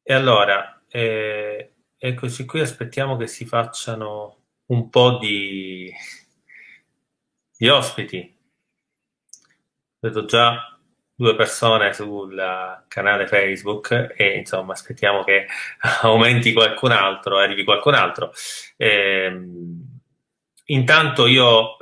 E allora, eccoci qui, aspettiamo che si facciano un po' di ospiti. Vedo già due persone sul canale Facebook e insomma aspettiamo che aumenti qualcun altro, arrivi qualcun altro. Intanto io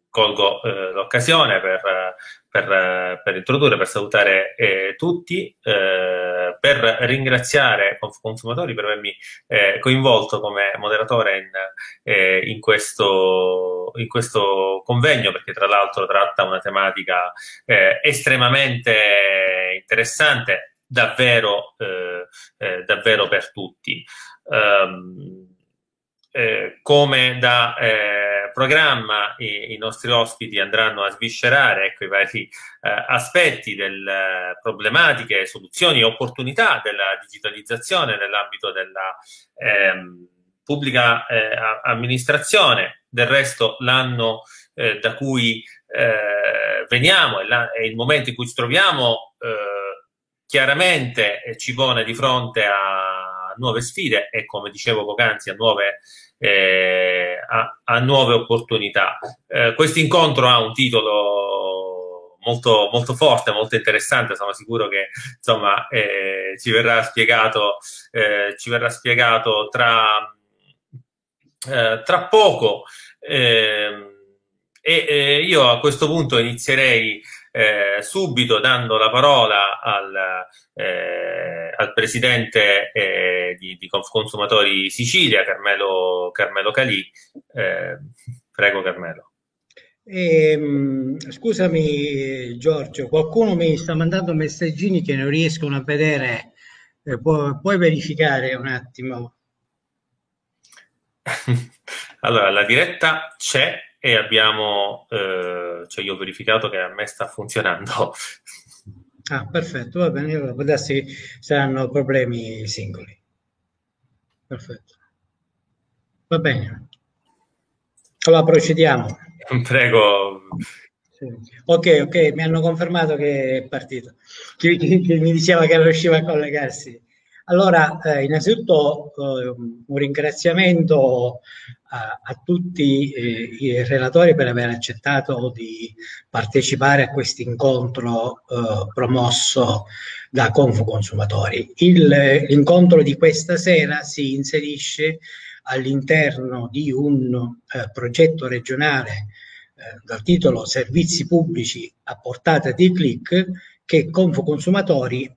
colgo l'occasione per introdurre, per salutare tutti, per ringraziare Consumatori per avermi coinvolto come moderatore in questo convegno, perché tra l'altro tratta una tematica estremamente interessante, davvero per tutti. Come da programma i nostri ospiti andranno a sviscerare, ecco, i vari aspetti delle problematiche, soluzioni e opportunità della digitalizzazione nell'ambito della pubblica amministrazione. Del resto l'anno da cui veniamo e il momento in cui ci troviamo chiaramente ci pone di fronte a nuove sfide e, come dicevo poc'anzi, a nuove opportunità. Questo incontro ha un titolo molto forte, molto interessante. Sono sicuro che insomma ci verrà spiegato tra poco. Io a questo punto inizierei subito dando la parola al presidente di Consumatori Sicilia, Carmelo Calì. Prego, Carmelo. Scusami Giorgio, qualcuno mi sta mandando messaggini che non riescono a vedere. Puoi verificare un attimo? Allora, la diretta c'è e abbiamo, cioè io ho verificato che a me sta funzionando. Ah, perfetto, va bene, allora può darsi saranno problemi singoli. Perfetto. Va bene. Allora procediamo. Prego. Sì. Ok, mi hanno confermato che è partito. Chi mi diceva che non riusciva a collegarsi. Allora, innanzitutto un ringraziamento a tutti i relatori per aver accettato di partecipare a questo incontro promosso da Consumatori. L'incontro di questa sera si inserisce all'interno di un progetto regionale dal titolo Servizi pubblici a portata di click che Consumatori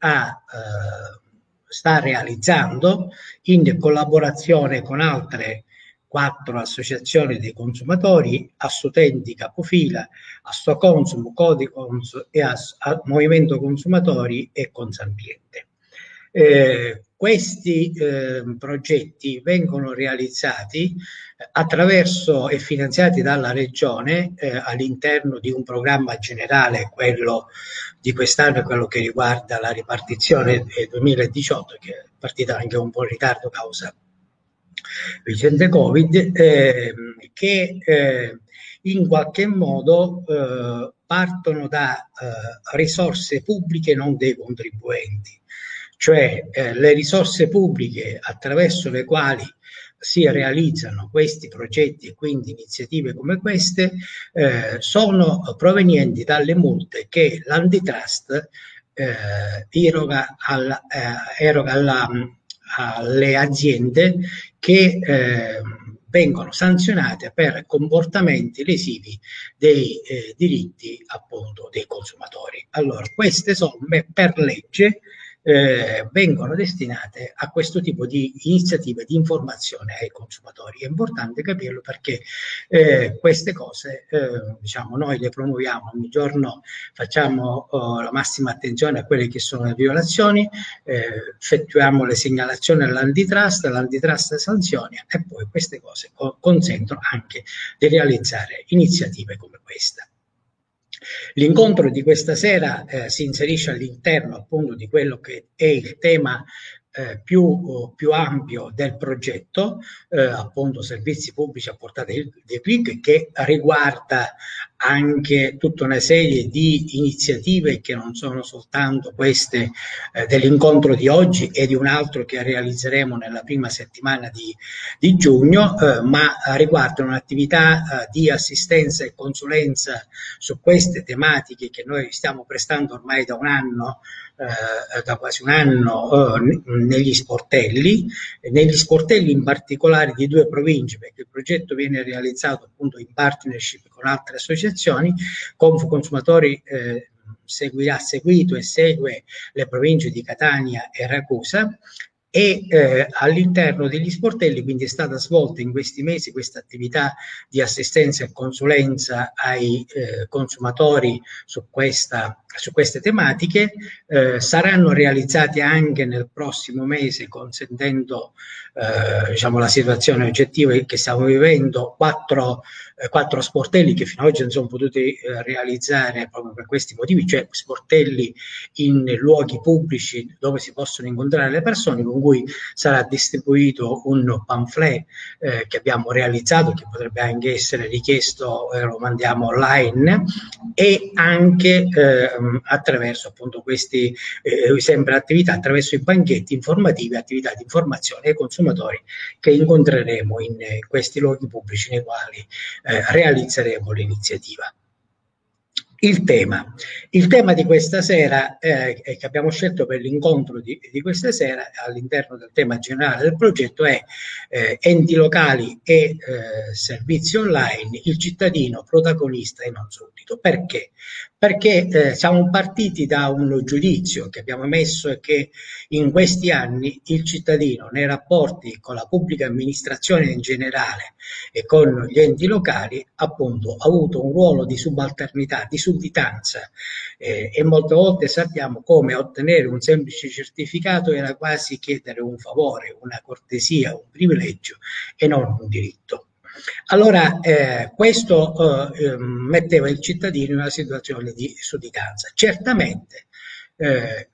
sta realizzando in collaborazione con altre 4 associazioni dei consumatori, Assutenti Capofila, Assoconsum, Codicons e Movimento Consumatori e Consambiente. Questi progetti vengono realizzati attraverso e finanziati dalla Regione all'interno di un programma generale, quello di quest'anno è quello che riguarda la ripartizione del 2018, che è partita anche un po' in ritardo causa vicende Covid, che in qualche modo partono da risorse pubbliche, non dei contribuenti. Cioè le risorse pubbliche attraverso le quali si realizzano questi progetti e quindi iniziative come queste sono provenienti dalle multe che l'Antitrust eroga alle aziende che vengono sanzionate per comportamenti lesivi dei diritti appunto dei consumatori. Allora, queste somme per legge vengono destinate a questo tipo di iniziative di informazione ai consumatori. È importante capirlo perché queste cose diciamo noi le promuoviamo ogni giorno, facciamo la massima attenzione a quelle che sono le violazioni, effettuiamo le segnalazioni l'antitrust sanziona e poi queste cose consentono anche di realizzare iniziative come questa. L'incontro di questa sera si inserisce all'interno appunto di quello che è il tema più ampio del progetto, appunto servizi pubblici a portata di click, che riguarda anche tutta una serie di iniziative che non sono soltanto queste dell'incontro di oggi e di un altro che realizzeremo nella prima settimana di giugno, ma riguardano un'attività di assistenza e consulenza su queste tematiche che noi stiamo prestando ormai da un anno, da quasi un anno, negli sportelli in particolare di 2 province, perché il progetto viene realizzato appunto in partnership con altre associazioni. Consumatori ha seguito e segue le province di Catania e Ragusa, e all'interno degli sportelli quindi è stata svolta in questi mesi questa attività di assistenza e consulenza ai consumatori su queste tematiche. Saranno realizzati anche nel prossimo mese, consentendo diciamo la situazione oggettiva che stiamo vivendo, 4 sportelli che fino ad oggi non sono potuti realizzare proprio per questi motivi, cioè sportelli in luoghi pubblici dove si possono incontrare le persone, con cui sarà distribuito un pamphlet che abbiamo realizzato, che potrebbe anche essere richiesto, lo mandiamo online, e anche attraverso appunto questi sempre attività, attraverso i banchetti informativi, attività di informazione ai consumatori che incontreremo in questi luoghi pubblici nei quali realizzeremo l'iniziativa. Il tema di questa sera, che abbiamo scelto per l'incontro di questa sera, all'interno del tema generale del progetto, è enti locali e servizi online, il cittadino protagonista e non suddito. Perché? Perché siamo partiti da un giudizio che abbiamo emesso, e che in questi anni il cittadino nei rapporti con la pubblica amministrazione in generale e con gli enti locali appunto ha avuto un ruolo di subalternità, di sudditanza, e molte volte sappiamo come ottenere un semplice certificato era quasi chiedere un favore, una cortesia, un privilegio e non un diritto. Allora questo metteva il cittadino in una situazione di sudditanza. Certamente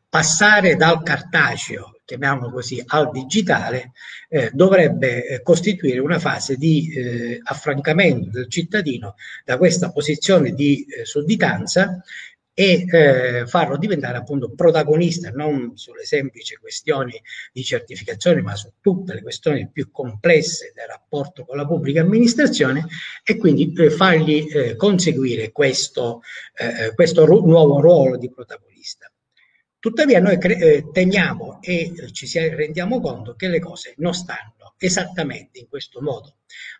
passare dal cartaceo, chiamiamolo così, al digitale dovrebbe costituire una fase di affrancamento del cittadino da questa posizione di sudditanza, e farlo diventare appunto protagonista non sulle semplici questioni di certificazione, ma su tutte le questioni più complesse del rapporto con la pubblica amministrazione, e quindi fargli conseguire questo nuovo ruolo di protagonista. Tuttavia noi temiamo e ci rendiamo conto che le cose non stanno esattamente in questo modo,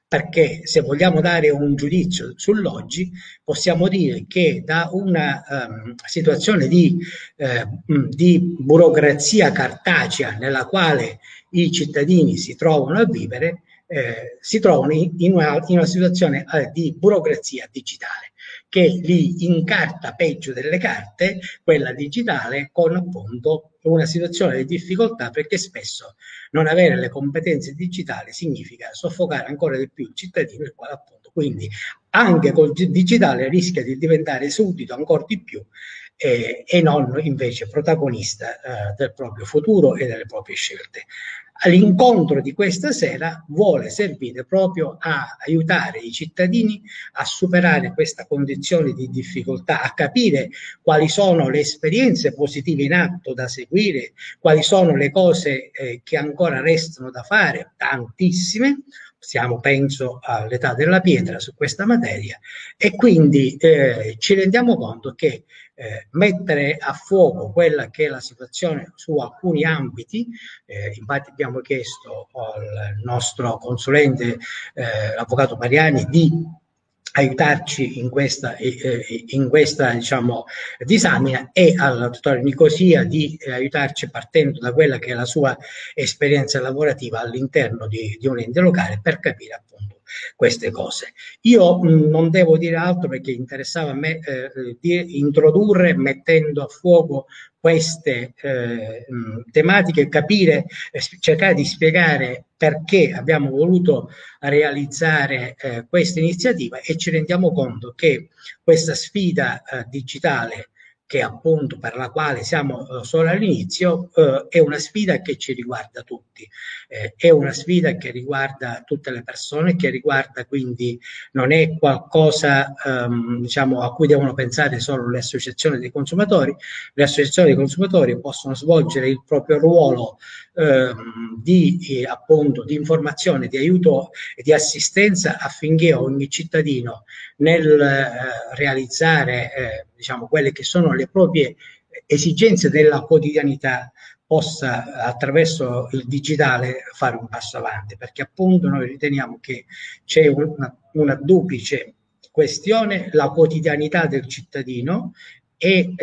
perché se vogliamo dare un giudizio sull'oggi possiamo dire che da una situazione di burocrazia cartacea nella quale i cittadini si trovano a vivere, si trovano in una situazione di burocrazia digitale, che li incarta peggio delle carte, quella digitale, con appunto una situazione di difficoltà, perché spesso non avere le competenze digitali significa soffocare ancora di più il cittadino, il quale appunto quindi anche col digitale rischia di diventare suddito ancora di più e non invece protagonista del proprio futuro e delle proprie scelte. L'incontro di questa sera vuole servire proprio a aiutare i cittadini a superare questa condizione di difficoltà, a capire quali sono le esperienze positive in atto da seguire, quali sono le cose che ancora restano da fare, tantissime. Penso all'età della pietra su questa materia, e quindi ci rendiamo conto che mettere a fuoco quella che è la situazione su alcuni ambiti, infatti abbiamo chiesto al nostro consulente, l'avvocato Mariani, di aiutarci in questa diciamo, disamina, e al dottore Nicosia di aiutarci partendo da quella che è la sua esperienza lavorativa all'interno di un ente locale, per capire appunto queste cose. Io non devo dire altro, perché interessava a me di introdurre mettendo a fuoco queste tematiche, capire, cercare di spiegare perché abbiamo voluto realizzare questa iniziativa, e ci rendiamo conto che questa sfida digitale, che appunto per la quale siamo solo all'inizio, è una sfida che ci riguarda tutti, è una sfida che riguarda tutte le persone, che riguarda quindi non è qualcosa diciamo a cui devono pensare solo le associazioni dei consumatori. Le associazioni dei consumatori possono svolgere il proprio ruolo appunto di informazione, di aiuto e di assistenza affinché ogni cittadino nel realizzare diciamo quelle che sono le proprie esigenze della quotidianità possa attraverso il digitale fare un passo avanti, perché appunto noi riteniamo che c'è una duplice questione: la quotidianità del cittadino e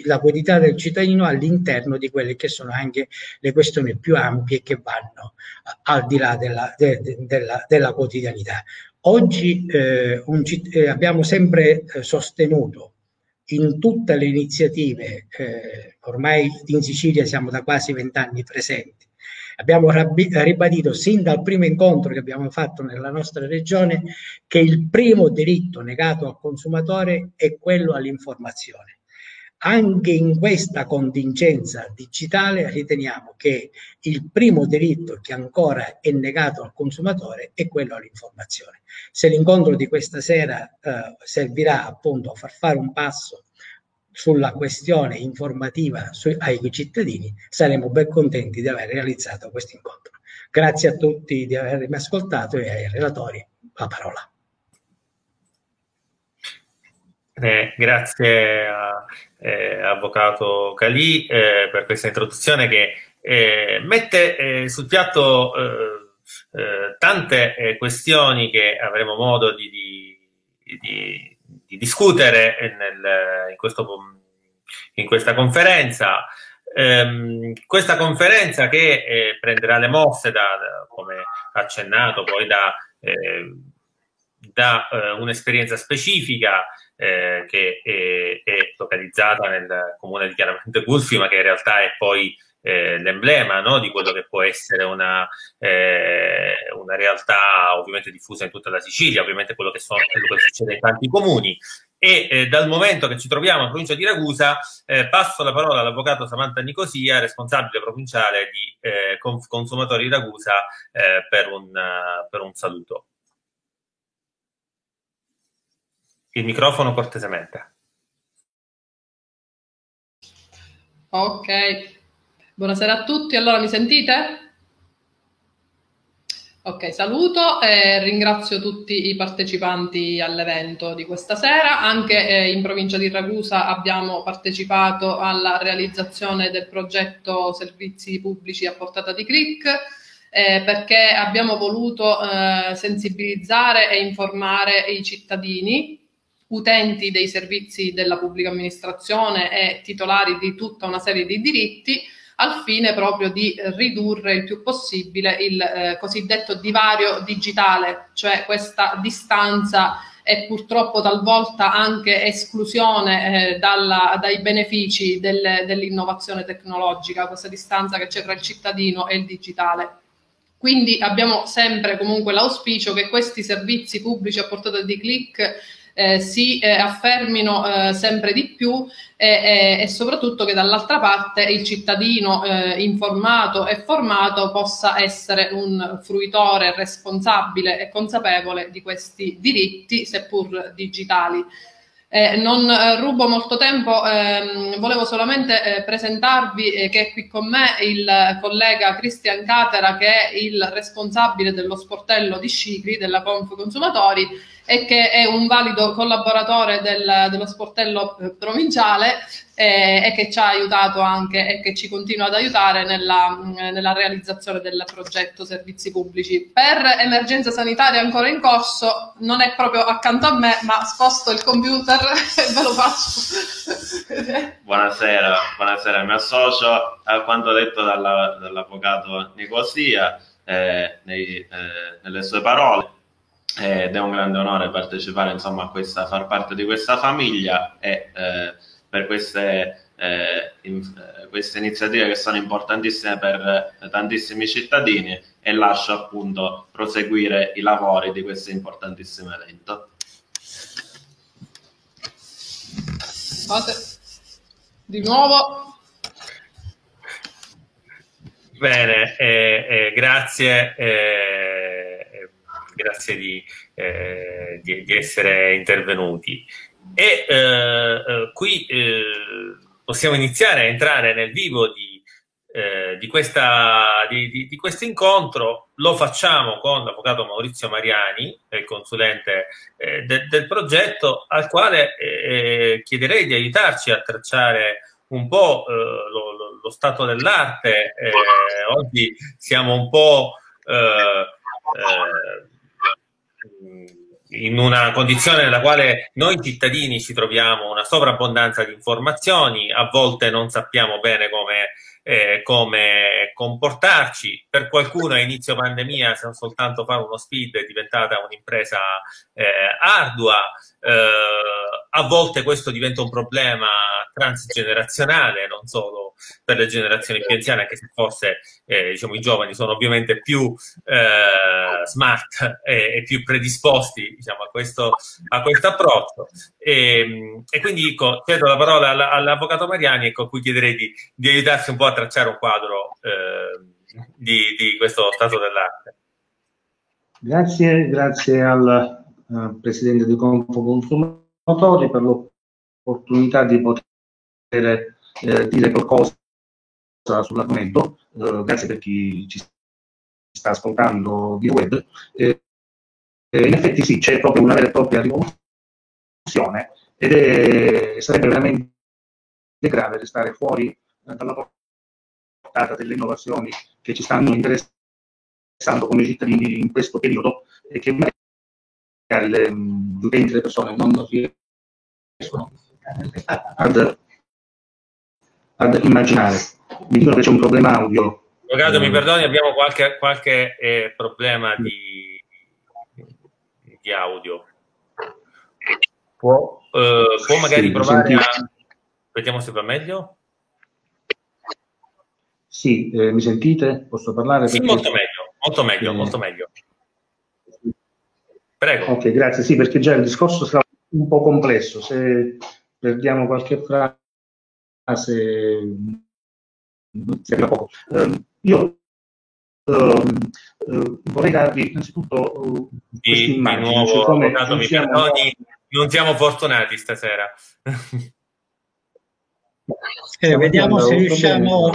la quotidianità del cittadino all'interno di quelle che sono anche le questioni più ampie che vanno al di là della quotidianità. Oggi abbiamo sempre sostenuto in tutte le iniziative, ormai in Sicilia siamo da quasi 20 anni presenti, abbiamo ribadito sin dal primo incontro che abbiamo fatto nella nostra regione che il primo diritto negato al consumatore è quello all'informazione. Anche in questa contingenza digitale riteniamo che il primo diritto che ancora è negato al consumatore è quello all'informazione. Se l'incontro di questa sera servirà appunto a far fare un passo sulla questione informativa ai cittadini, saremo ben contenti di aver realizzato questo incontro. Grazie a tutti di avermi ascoltato e ai relatori la parola. Grazie Avvocato Calì per questa introduzione che mette sul piatto tante questioni che avremo modo di discutere in questa conferenza. Questa conferenza che prenderà le mosse come accennato poi da un'esperienza specifica che è localizzata nel comune di Chiaramette Gulfi, ma che in realtà è poi l'emblema, no, di quello che può essere una realtà ovviamente diffusa in tutta la Sicilia, ovviamente quello che succede in tanti comuni. E dal momento che ci troviamo in provincia di Ragusa, passo la parola all'avvocato Samantha Nicosia, responsabile provinciale di Consumatori di Ragusa, per un saluto. Il microfono cortesemente. Ok, buonasera a tutti. Allora, mi sentite? Ok, saluto e ringrazio tutti i partecipanti all'evento di questa sera. Anche in provincia di Ragusa abbiamo partecipato alla realizzazione del progetto Servizi Pubblici a portata di click, perché abbiamo voluto sensibilizzare e informare i cittadini, utenti dei servizi della pubblica amministrazione e titolari di tutta una serie di diritti, al fine proprio di ridurre il più possibile il cosiddetto divario digitale, cioè questa distanza e purtroppo talvolta anche esclusione dai benefici dell'innovazione tecnologica, questa distanza che c'è tra il cittadino e il digitale. Quindi abbiamo sempre comunque l'auspicio che questi servizi pubblici a portata di click si affermino sempre di più e soprattutto che dall'altra parte il cittadino informato e formato possa essere un fruitore responsabile e consapevole di questi diritti, seppur digitali. Non rubo molto tempo, volevo solamente presentarvi che è qui con me il collega Cristian Catera, che è il responsabile dello sportello di Scicli, della Conf Consumatori, e che è un valido collaboratore dello sportello provinciale e che ci ha aiutato anche e che ci continua ad aiutare nella realizzazione del progetto Servizi Pubblici. Per emergenza sanitaria ancora in corso non è proprio accanto a me, ma sposto il computer e ve lo faccio. Buonasera, mi associo a quanto detto dall'avvocato Nicosia nelle sue parole. Ed è un grande onore partecipare, insomma, far parte di questa famiglia e per queste iniziative che sono importantissime per tantissimi cittadini, e lascio appunto proseguire i lavori di questo importantissimo evento. Fate di nuovo. Bene, grazie, grazie di essere intervenuti. E qui possiamo iniziare a entrare nel vivo di questo incontro. Lo facciamo con l'avvocato Maurizio Mariani, il consulente del progetto, al quale chiederei di aiutarci a tracciare un po' lo stato dell'arte. Oggi siamo un po' in una condizione nella quale noi cittadini ci troviamo una sovrabbondanza di informazioni, a volte non sappiamo bene come comportarci. Per qualcuno a inizio pandemia soltanto fare uno speed è diventata un'impresa ardua, a volte questo diventa un problema transgenerazionale, non solo per le generazioni più anziane, anche se forse diciamo, i giovani sono ovviamente più smart e più predisposti, diciamo, a questo approccio. E quindi cedo la parola all'avvocato Mariani, a cui chiederei di aiutarsi un po' a tracciare un quadro di questo stato dell'arte. Grazie al Presidente di Conpo Consumatori per l'opportunità di poter dire qualcosa sull'argomento. Grazie per chi ci sta ascoltando via web. In effetti sì, c'è proprio una vera e propria rivoluzione ed sarebbe veramente grave restare fuori dalla portata delle innovazioni che ci stanno interessando come cittadini in questo periodo e che magari gli utenti, le persone non riescono ad immaginare. Mi dicono che c'è un problema audio. Avvocato, mi perdoni, abbiamo qualche problema di audio. Può magari provare a... Vediamo se va meglio. Sì, mi sentite? Posso parlare? Sì, molto meglio. Prego. Ok, grazie. Sì, perché già il discorso sarà un po' complesso. Se perdiamo qualche frase, si arriva poco. Io vorrei darvi innanzitutto questa immagine. Di nuovo, avvocato, mi perdoni, non siamo fortunati stasera. Vediamo se riusciamo.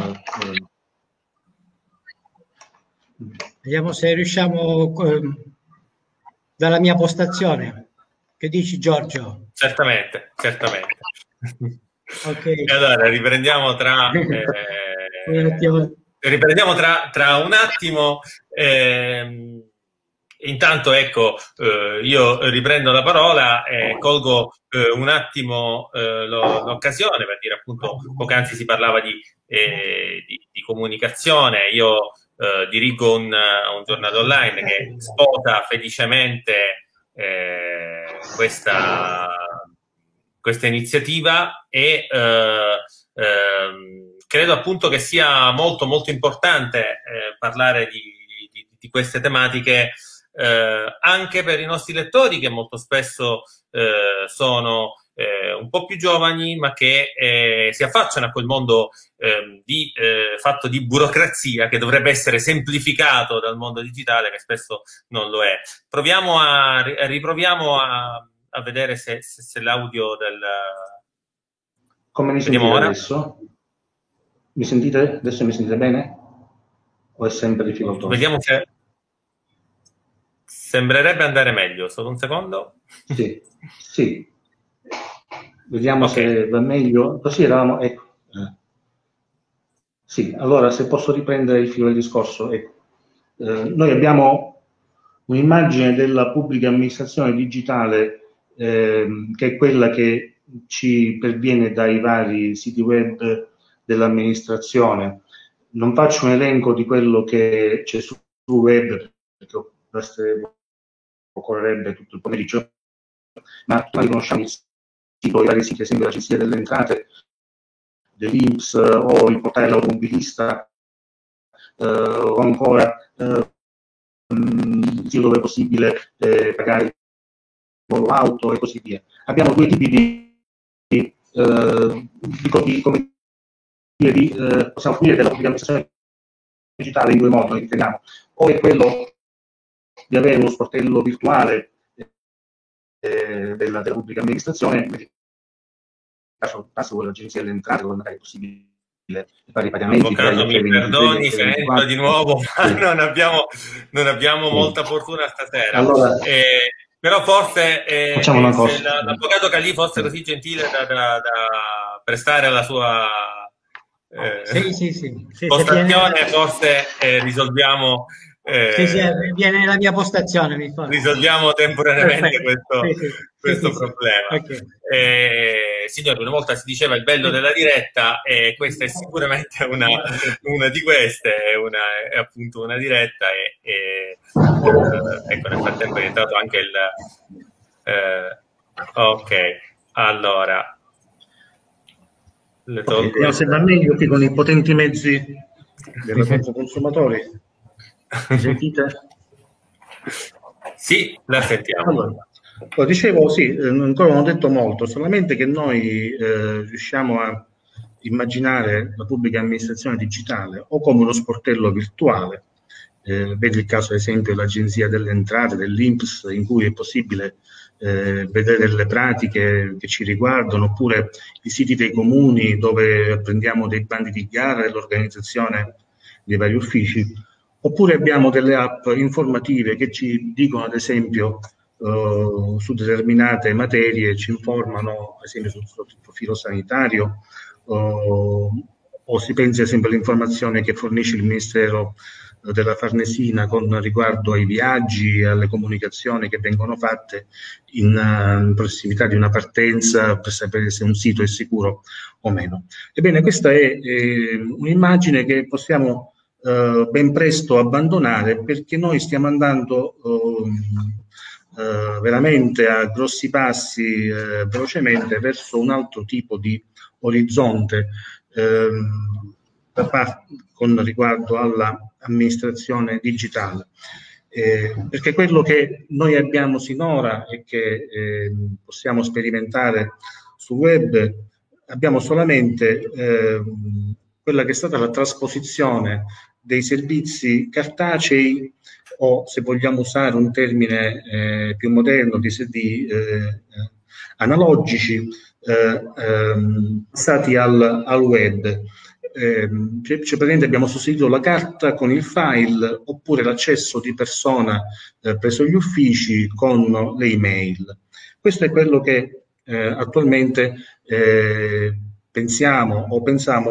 Vediamo se riusciamo dalla mia postazione. Che dici, Giorgio? Certamente. Okay. Allora riprendiamo tra un attimo. Intanto ecco, io riprendo la parola e colgo un attimo l'occasione per dire, appunto, poc'anzi si parlava di comunicazione. Io dirigo un giornale online che sposa felicemente questa iniziativa e credo appunto che sia molto molto importante parlare di queste tematiche anche per i nostri lettori, che molto spesso sono un po' più giovani, ma che si affacciano a quel mondo fatto di burocrazia che dovrebbe essere semplificato dal mondo digitale, che spesso non lo è. Riproviamo a vedere se l'audio del... Come mi sentite adesso? Mi sentite? Adesso mi sentite bene? O è sempre difficoltoso? Vediamo se... Sembrerebbe andare meglio. Solo un secondo. Sì. Vediamo se va meglio. Così eravamo... Ecco. Sì, allora se posso riprendere il filo del discorso. Ecco. Noi abbiamo un'immagine della pubblica amministrazione digitale che è quella che ci perviene dai vari siti web dell'amministrazione. Non faccio un elenco di quello che c'è sul web, perché occorrerebbe tutto il pomeriggio, ma noi conosciamo il sito, i vari siti, ad esempio l'Agenzia delle Entrate, dell'INPS o il portale dell'automobilista, o ancora il sito dove è possibile pagare il volo auto e così via. Abbiamo due tipi di possiamo finire della pubblica amministrazione digitale in due modi, noi riteniamo. O è quello di avere uno sportello virtuale della pubblica amministrazione, nel caso dell'Agenzia delle Entrate, dove magari è possibile fare i pagamenti. Avvocato, mi perdoni se entro di nuovo, ma non abbiamo molta fortuna stasera. Allora, però forse facciamo una cosa. Se l'avvocato Calì fosse così gentile da prestare la sua postazione, forse risolviamo viene nella mia postazione, risolviamo temporaneamente questo problema. Okay. Signori, una volta si diceva il bello della diretta, e questa è sicuramente una di queste, è appunto una diretta, ecco, nel frattempo è entrato anche il ok, allora le tolgo se va meglio qui con i potenti mezzi della consumatori. Sentite? Sì, la sentiamo. Allora, dicevo, sì, ancora non ho detto molto, solamente che noi riusciamo a immaginare la pubblica amministrazione digitale o come uno sportello virtuale, vedi il caso ad esempio dell'Agenzia delle Entrate, dell'INPS, in cui è possibile vedere le pratiche che ci riguardano, oppure i siti dei comuni dove prendiamo dei bandi di gara e l'organizzazione dei vari uffici. Oppure abbiamo delle app informative che ci dicono, ad esempio, su determinate materie, ci informano, ad esempio, sul profilo sanitario, o si pensa, ad esempio, all'informazione che fornisce il Ministero della Farnesina con riguardo ai viaggi, alle comunicazioni che vengono fatte in prossimità di una partenza per sapere se un sito è sicuro o meno. Ebbene, questa è un'immagine che possiamo ben presto abbandonare, perché noi stiamo andando veramente a grossi passi, velocemente, verso un altro tipo di orizzonte con riguardo all'amministrazione digitale, perché quello che noi abbiamo sinora e che possiamo sperimentare sul web, abbiamo solamente quella che è stata la trasposizione dei servizi cartacei, o, se vogliamo usare un termine più moderno, di analogici, passati al web. Cioè praticamente abbiamo sostituito la carta con il file, oppure l'accesso di persona presso gli uffici con le email. Questo è quello che attualmente pensiamo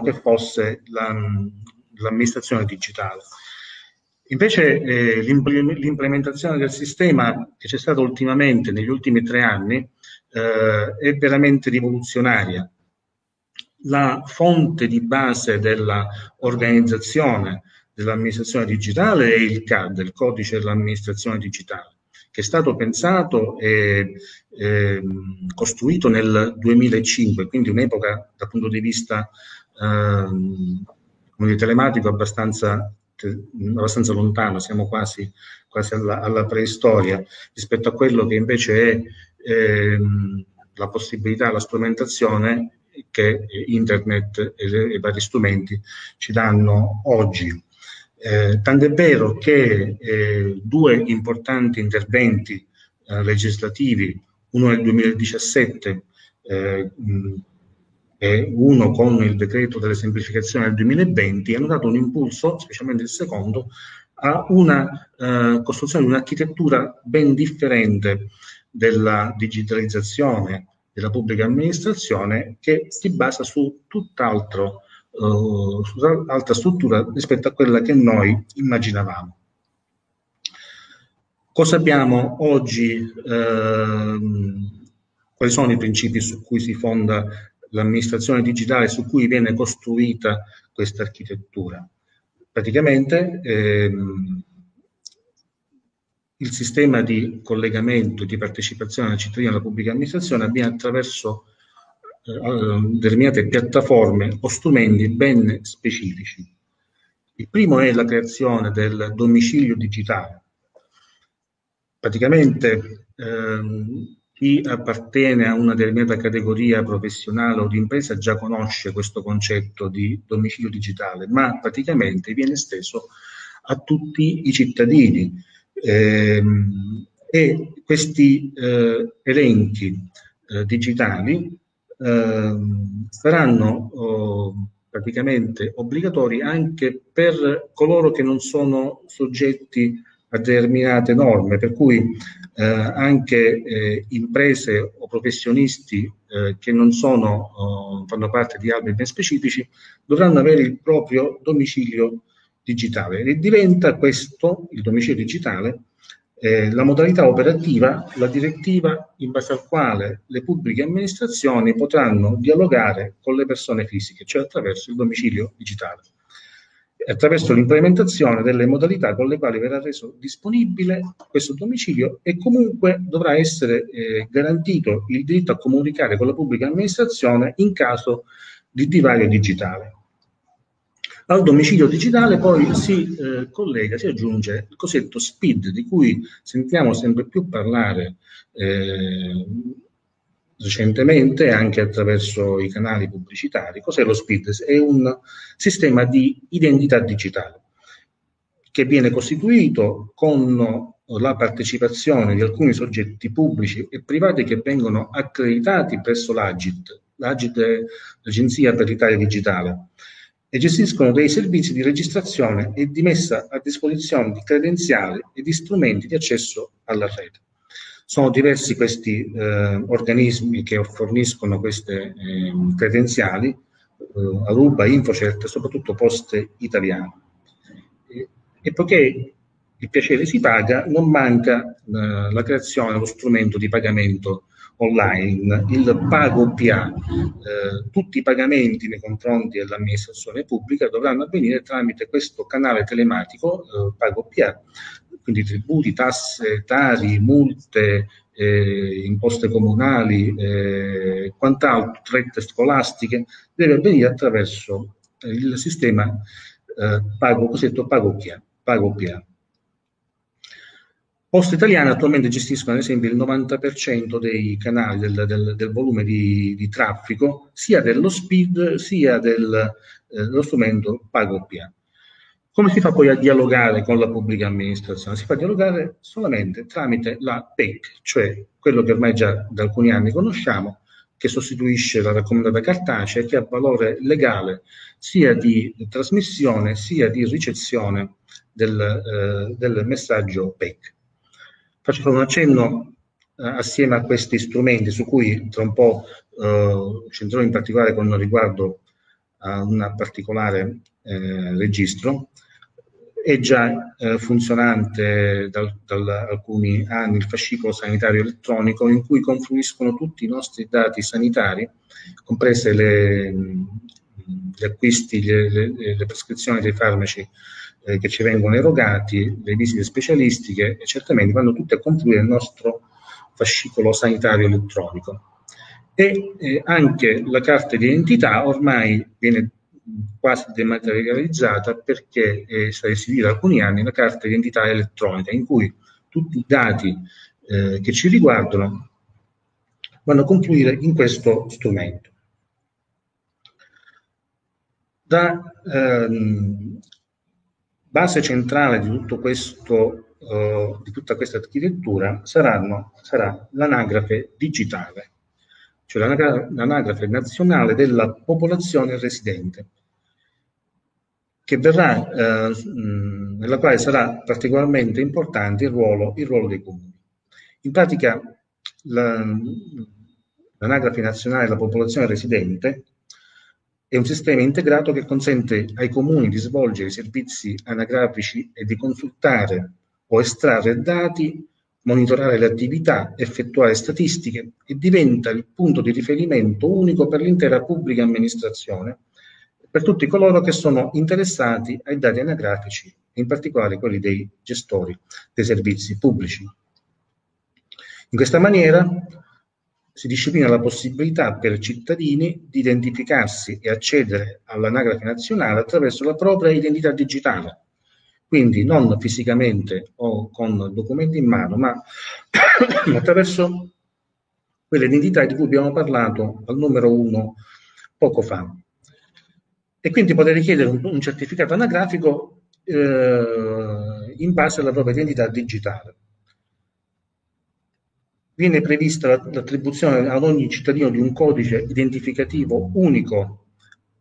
che fosse l'amministrazione digitale. Invece l'implementazione del sistema che c'è stata ultimamente, negli ultimi 3 anni, è veramente rivoluzionaria. La fonte di base della organizzazione dell'amministrazione digitale è il CAD, il codice dell'amministrazione digitale, che è stato pensato e costruito nel 2005, quindi un'epoca dal punto di vista telematico abbastanza lontano, siamo quasi alla preistoria rispetto a quello che invece è la possibilità, la strumentazione che internet e i vari strumenti ci danno oggi. Tant'è vero che 2 importanti interventi legislativi, uno nel 2017 e uno con il decreto delle semplificazioni del 2020, hanno dato un impulso, specialmente il secondo, a una costruzione di un'architettura ben differente della digitalizzazione della pubblica amministrazione, che si basa su tutt'altra struttura rispetto a quella che noi immaginavamo. Cosa abbiamo oggi? Quali sono i principi su cui si fonda l'amministrazione digitale, su cui viene costruita questa architettura? Praticamente il sistema di collegamento e di partecipazione dei cittadini alla pubblica amministrazione avviene attraverso determinate piattaforme o strumenti ben specifici. Il primo è la creazione del domicilio digitale. Praticamente chi appartiene a una determinata categoria professionale o di impresa già conosce questo concetto di domicilio digitale, ma praticamente viene esteso a tutti i cittadini. E questi elenchi digitali saranno praticamente obbligatori anche per coloro che non sono soggetti a determinate norme, per cui anche imprese o professionisti che non fanno parte di albi ben specifici dovranno avere il proprio domicilio digitale, e diventa questo, il domicilio digitale, la modalità operativa, la direttiva in base al quale le pubbliche amministrazioni potranno dialogare con le persone fisiche, cioè attraverso il domicilio digitale, attraverso l'implementazione delle modalità con le quali verrà reso disponibile questo domicilio, e comunque dovrà essere garantito il diritto a comunicare con la pubblica amministrazione in caso di divario digitale. Al domicilio digitale poi si aggiunge il cosiddetto SPID, di cui sentiamo sempre più parlare recentemente anche attraverso i canali pubblicitari. Cos'è lo SPID? È un sistema di identità digitale che viene costituito con la partecipazione di alcuni soggetti pubblici e privati che vengono accreditati presso l'Agit. L'Agit è l'Agenzia per l'Italia Digitale, e gestiscono dei servizi di registrazione e di messa a disposizione di credenziali e di strumenti di accesso alla rete. Sono diversi questi organismi che forniscono queste credenziali, Aruba, Infocert e soprattutto Poste Italiane. E poiché il piacere si paga, non manca la creazione dello strumento di pagamento online, il PagoPA. Tutti i pagamenti nei confronti dell'amministrazione pubblica dovranno avvenire tramite questo canale telematico PagoPA, quindi tributi, tasse, tari, multe, imposte comunali, quant'altro, rette scolastiche, deve avvenire attraverso il sistema cosiddetto PagoPA. Poste Italiane attualmente gestiscono ad esempio il 90% dei canali del volume di traffico, sia dello SPID sia dello strumento PagoPA. Come si fa poi a dialogare con la pubblica amministrazione? Si fa dialogare solamente tramite la PEC, cioè quello che ormai già da alcuni anni conosciamo, che sostituisce la raccomandata cartacea e che ha valore legale sia di trasmissione sia di ricezione del messaggio PEC. Faccio solo un accenno assieme a questi strumenti su cui tra un po' centrerò in particolare con riguardo a un particolare registro. È già funzionante da alcuni anni il fascicolo sanitario elettronico, in cui confluiscono tutti i nostri dati sanitari, comprese gli acquisti, le prescrizioni dei farmaci che ci vengono erogati, le visite specialistiche, e certamente vanno tutte a confluire nel nostro fascicolo sanitario elettronico. E anche la carta di identità ormai viene quasi dematerializzata, perché è stata istituita da alcuni anni la carta di identità elettronica, in cui tutti i dati che ci riguardano vanno a confluire in questo strumento. Da base centrale di tutto questo, di tutta questa architettura sarà l'anagrafe digitale, cioè l'anagrafe nazionale della popolazione residente, che verrà, nella quale sarà particolarmente importante il ruolo dei comuni. In pratica l'anagrafe nazionale della popolazione residente è un sistema integrato che consente ai comuni di svolgere i servizi anagrafici e di consultare o estrarre dati, monitorare le attività, effettuare statistiche, e diventa il punto di riferimento unico per l'intera pubblica amministrazione, per tutti coloro che sono interessati ai dati anagrafici, in particolare quelli dei gestori dei servizi pubblici. In questa maniera si disciplina la possibilità per cittadini di identificarsi e accedere all'anagrafe nazionale attraverso la propria identità digitale, quindi non fisicamente o con documenti in mano, ma attraverso quelle identità di cui abbiamo parlato al numero 1 poco fa. E quindi poter richiedere un certificato anagrafico in base alla propria identità digitale. Viene prevista l'attribuzione ad ogni cittadino di un codice identificativo unico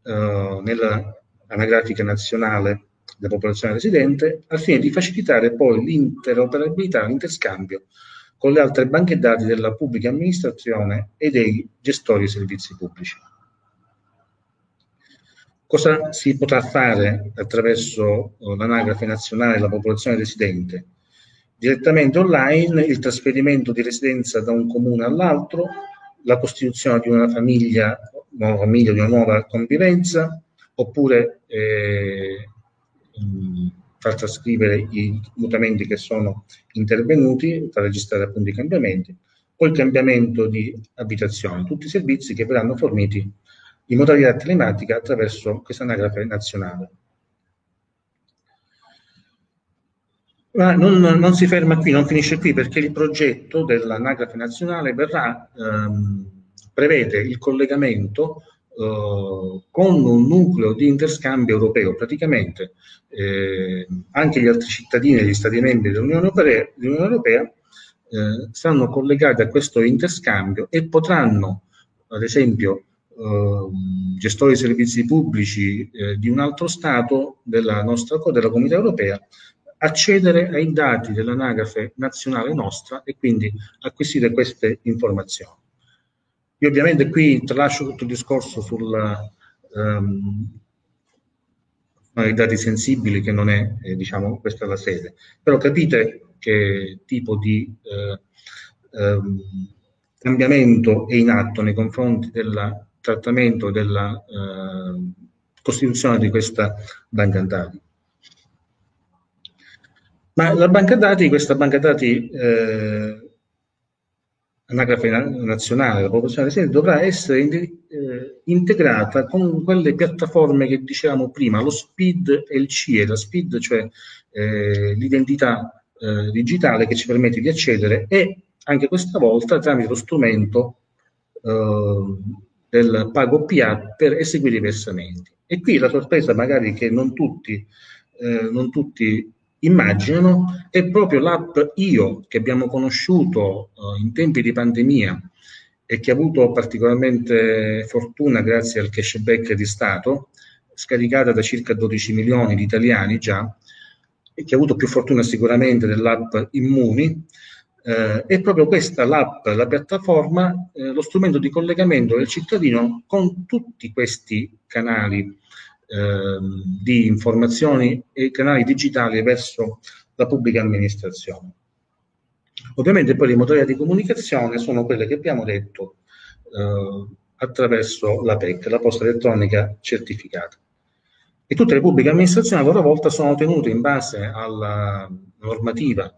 nell'anagrafica nazionale della popolazione residente, al fine di facilitare poi l'interoperabilità, l'interscambio con le altre banche dati della pubblica amministrazione e dei gestori di servizi pubblici. Cosa si potrà fare attraverso l'anagrafe nazionale della popolazione residente? Direttamente online il trasferimento di residenza da un comune all'altro, la costituzione di una famiglia, di una nuova convivenza, oppure far trascrivere i mutamenti che sono intervenuti, far registrare appunto i cambiamenti, o il cambiamento di abitazione, tutti i servizi che verranno forniti in modalità telematica attraverso questa anagrafe nazionale. Ma non si ferma qui, non finisce qui, perché il progetto dell'anagrafe nazionale prevede il collegamento con un nucleo di interscambio europeo. Praticamente anche gli altri cittadini degli Stati membri dell'Unione Europea saranno collegati a questo interscambio e potranno, ad esempio, gestori di servizi pubblici di un altro Stato della Comunità Europea accedere ai dati dell'anagrafe nazionale nostra e quindi acquisire queste informazioni. Io ovviamente qui tralascio tutto il discorso sui dati sensibili, che non è, diciamo, questa la sede, però capite che tipo di cambiamento è in atto nei confronti del trattamento della costituzione di questa banca dati. Ma la banca dati, questa banca dati anagrafe nazionale della popolazione residente, dovrà essere integrata con quelle piattaforme che dicevamo prima, lo SPID e il CIE. La SPID, cioè l'identità digitale che ci permette di accedere, e anche questa volta tramite lo strumento del pago PA per eseguire i versamenti. E qui la sorpresa magari che non tutti immaginano è proprio l'app IO, che abbiamo conosciuto in tempi di pandemia e che ha avuto particolarmente fortuna grazie al cashback di Stato, scaricata da circa 12 milioni di italiani già, e che ha avuto più fortuna sicuramente dell'app Immuni. È proprio questa l'app, la piattaforma, lo strumento di collegamento del cittadino con tutti questi canali di informazioni e canali digitali verso la pubblica amministrazione. Ovviamente poi le modalità di comunicazione sono quelle che abbiamo detto attraverso la PEC, la posta elettronica certificata. E tutte le pubbliche amministrazioni a loro volta sono tenute, in base alla normativa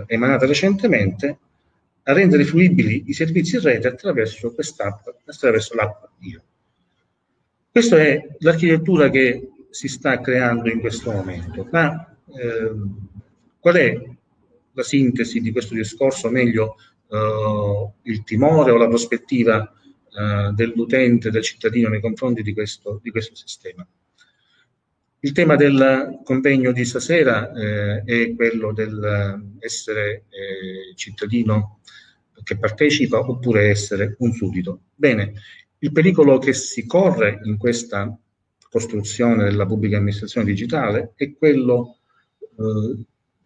emanata recentemente, a rendere fruibili i servizi in rete attraverso quest'app, attraverso l'app IO. Questa è l'architettura che si sta creando in questo momento. Ma qual è la sintesi di questo discorso, o meglio il timore o la prospettiva dell'utente, del cittadino nei confronti di questo sistema? Il tema del convegno di stasera è quello dell'essere cittadino che partecipa oppure essere un suddito. Bene, il pericolo che si corre in questa costruzione della pubblica amministrazione digitale è quello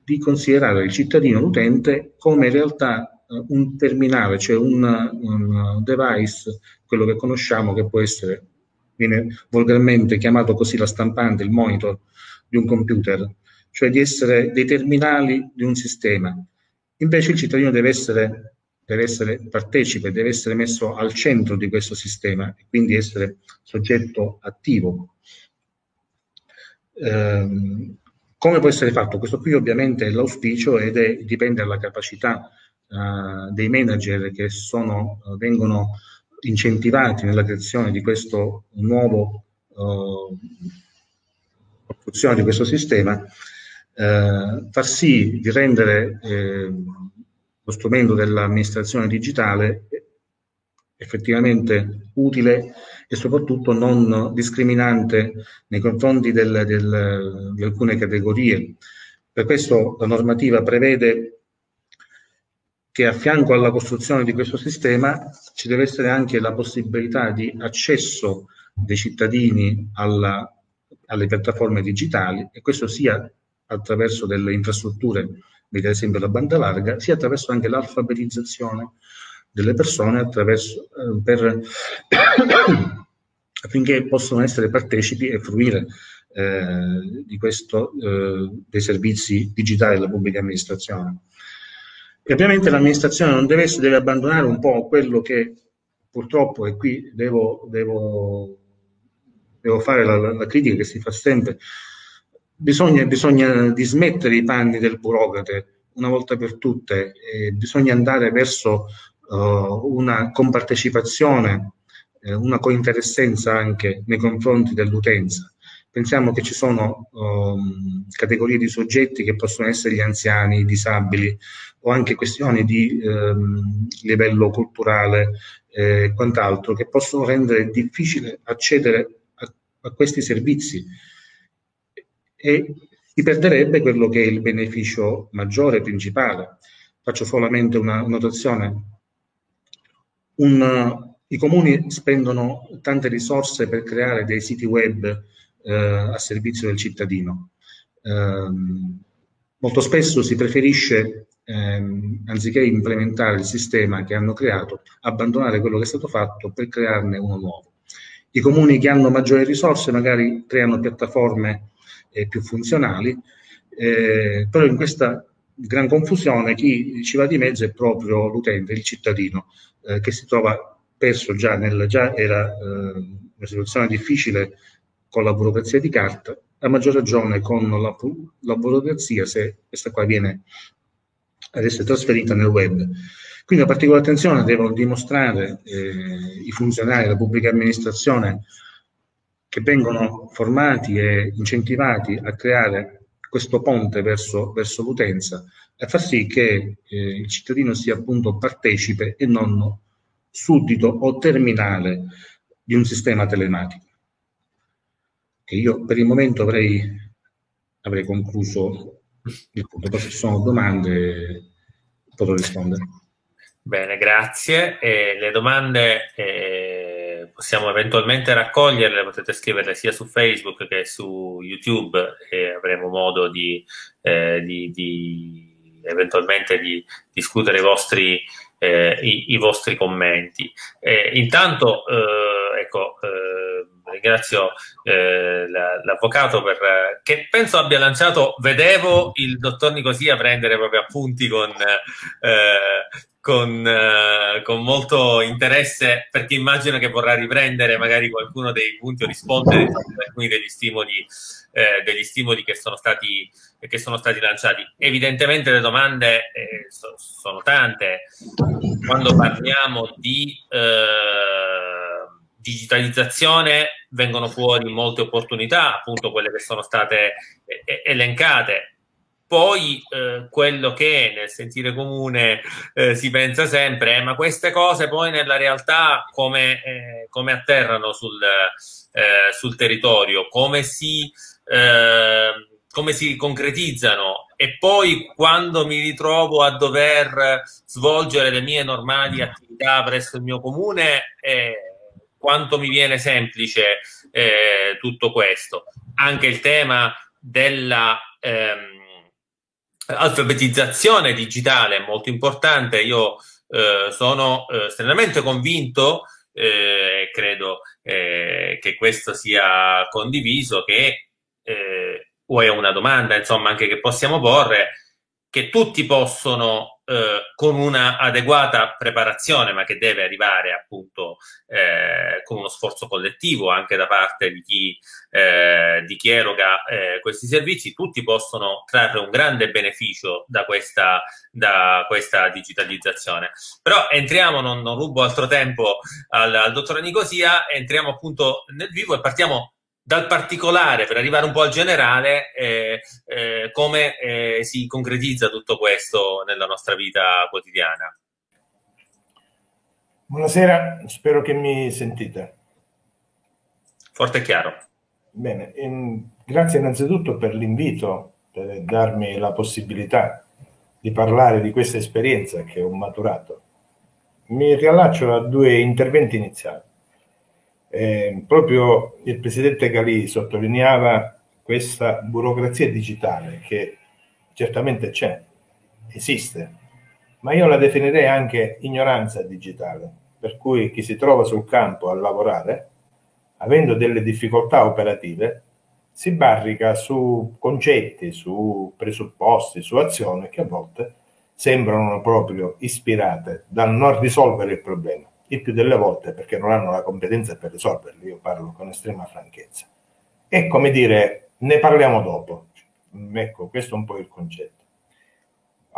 di considerare il cittadino, l'utente, come in realtà un terminale, cioè un device, quello che conosciamo, che può essere, viene volgarmente chiamato così, la stampante, il monitor di un computer, cioè di essere dei terminali di un sistema. Invece il cittadino deve essere partecipe, deve essere messo al centro di questo sistema e quindi essere soggetto attivo. Come può essere fatto? Questo qui ovviamente è l'auspicio ed dipende dalla capacità dei manager che vengono incentivati nella creazione di questo nuovo costruzione di questo sistema, far sì di rendere lo strumento dell'amministrazione digitale effettivamente utile e soprattutto non discriminante nei confronti di alcune categorie. Per questo la normativa prevede che a fianco alla costruzione di questo sistema ci deve essere anche la possibilità di accesso dei cittadini alle piattaforme digitali, e questo sia attraverso delle infrastrutture, ad esempio la banda larga, sia attraverso anche l'alfabetizzazione delle persone affinché possano essere partecipi e fruire dei servizi digitali della pubblica amministrazione. E ovviamente l'amministrazione non deve abbandonare un po' quello che purtroppo, e qui devo fare la critica che si fa sempre, bisogna dismettere i panni del burocrate una volta per tutte, bisogna andare verso una compartecipazione, una cointeressenza anche nei confronti dell'utenza. Pensiamo che ci sono categorie di soggetti che possono essere gli anziani, i disabili, o anche questioni di livello culturale e quant'altro, che possono rendere difficile accedere a questi servizi, e si perderebbe quello che è il beneficio maggiore, principale. Faccio solamente una notazione. I comuni spendono tante risorse per creare dei siti web a servizio del cittadino. Molto spesso si preferisce, anziché implementare il sistema che hanno creato, abbandonare quello che è stato fatto per crearne uno nuovo. I comuni che hanno maggiori risorse magari creano piattaforme più funzionali, però in questa gran confusione chi ci va di mezzo è proprio l'utente, il cittadino, che si trova perso già era una situazione difficile con la burocrazia di carta, a maggior ragione con la burocrazia, se questa qua viene ad essere trasferita nel web. Quindi una particolare attenzione devono dimostrare i funzionari della pubblica amministrazione, che vengono formati e incentivati a creare questo ponte verso l'utenza, e a far sì che il cittadino sia appunto partecipe e non suddito o terminale di un sistema telematico. Che io per il momento avrei concluso il punto, poi se ci sono domande potrò rispondere. Bene, grazie. Le domande possiamo eventualmente raccoglierle, potete scriverle sia su Facebook che su YouTube, e avremo modo di eventualmente di discutere i vostri commenti. Intanto ringrazio l'avvocato che penso abbia lanciato, vedevo il dottor Nicosia prendere proprio appunti con molto interesse, perché immagino che vorrà riprendere magari qualcuno dei punti o rispondere a alcuni degli stimoli che sono stati lanciati. Evidentemente le domande sono tante. Quando parliamo di digitalizzazione vengono fuori molte opportunità, appunto quelle che sono state elencate. Poi quello che nel sentire comune si pensa sempre, ma queste cose poi nella realtà come atterrano sul territorio, come si concretizzano, e poi quando mi ritrovo a dover svolgere le mie normali attività presso il mio comune, quanto mi viene semplice tutto questo. Anche il tema della alfabetizzazione digitale è molto importante. Io sono estremamente convinto, credo che questo sia condiviso, che o è una domanda insomma anche che possiamo porre, che tutti possono con una adeguata preparazione, ma che deve arrivare appunto con uno sforzo collettivo anche da parte di chi eroga questi servizi, tutti possono trarre un grande beneficio da questa digitalizzazione. Però entriamo, non rubo altro tempo al dottore Nicosia, entriamo appunto nel vivo e partiamo dal particolare per arrivare un po' al generale, come si concretizza tutto questo nella nostra vita quotidiana. Buonasera, spero che mi sentite. Forte e chiaro. Bene, grazie innanzitutto per l'invito, per darmi la possibilità di parlare di questa esperienza che ho maturato. Mi riallaccio a due interventi iniziali. Proprio il Presidente Galì sottolineava questa burocrazia digitale che certamente c'è, esiste, ma io la definirei anche ignoranza digitale, per cui chi si trova sul campo a lavorare, avendo delle difficoltà operative, si barrica su concetti, su presupposti, su azioni che a volte sembrano proprio ispirate dal non risolvere il problema, il più delle volte perché non hanno la competenza per risolverli, io parlo con estrema franchezza. E come dire, ne parliamo dopo. Ecco, questo è un po' il concetto.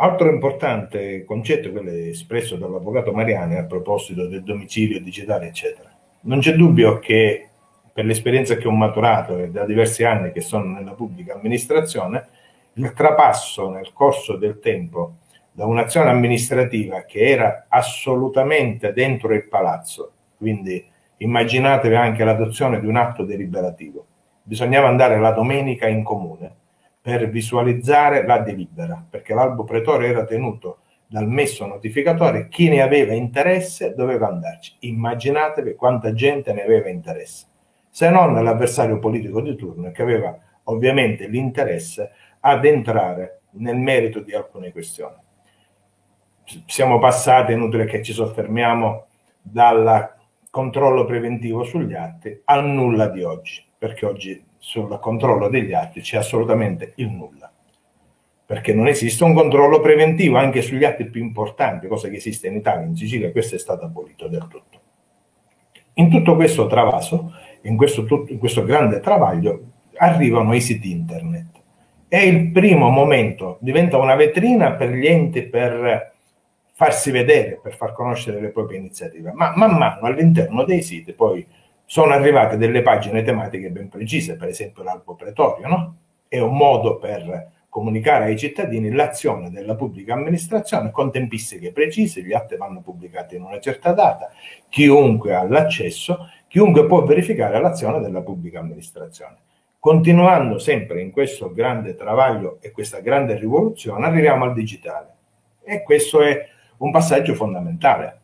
Altro importante concetto è quello espresso dall'avvocato Mariani a proposito del domicilio digitale, eccetera. Non c'è dubbio che per l'esperienza che ho maturato e da diversi anni che sono nella pubblica amministrazione, il trapasso nel corso del tempo da un'azione amministrativa che era assolutamente dentro il palazzo, quindi immaginatevi anche l'adozione di un atto deliberativo. Bisognava andare la domenica in comune per visualizzare la delibera, perché l'albo pretore era tenuto dal messo notificatore, chi ne aveva interesse doveva andarci. Immaginatevi quanta gente ne aveva interesse, se non l'avversario politico di turno che aveva ovviamente l'interesse ad entrare nel merito di alcune questioni. Siamo passati, è inutile che ci soffermiamo, dal controllo preventivo sugli atti al nulla di oggi, perché oggi sul controllo degli atti c'è assolutamente il nulla, perché non esiste un controllo preventivo anche sugli atti più importanti, cosa che esiste in Italia, in Sicilia questo è stato abolito del tutto. In tutto questo travaso, in questo grande travaglio, arrivano i siti internet. È il primo momento, diventa una vetrina per gli enti per farsi vedere, per far conoscere le proprie iniziative, ma man mano all'interno dei siti poi sono arrivate delle pagine tematiche ben precise, per esempio l'albo pretorio, no? È un modo per comunicare ai cittadini l'azione della pubblica amministrazione con tempistiche precise, gli atti vanno pubblicati in una certa data, chiunque ha l'accesso, chiunque può verificare l'azione della pubblica amministrazione. Continuando sempre in questo grande travaglio e questa grande rivoluzione, arriviamo al digitale. E questo è un passaggio fondamentale.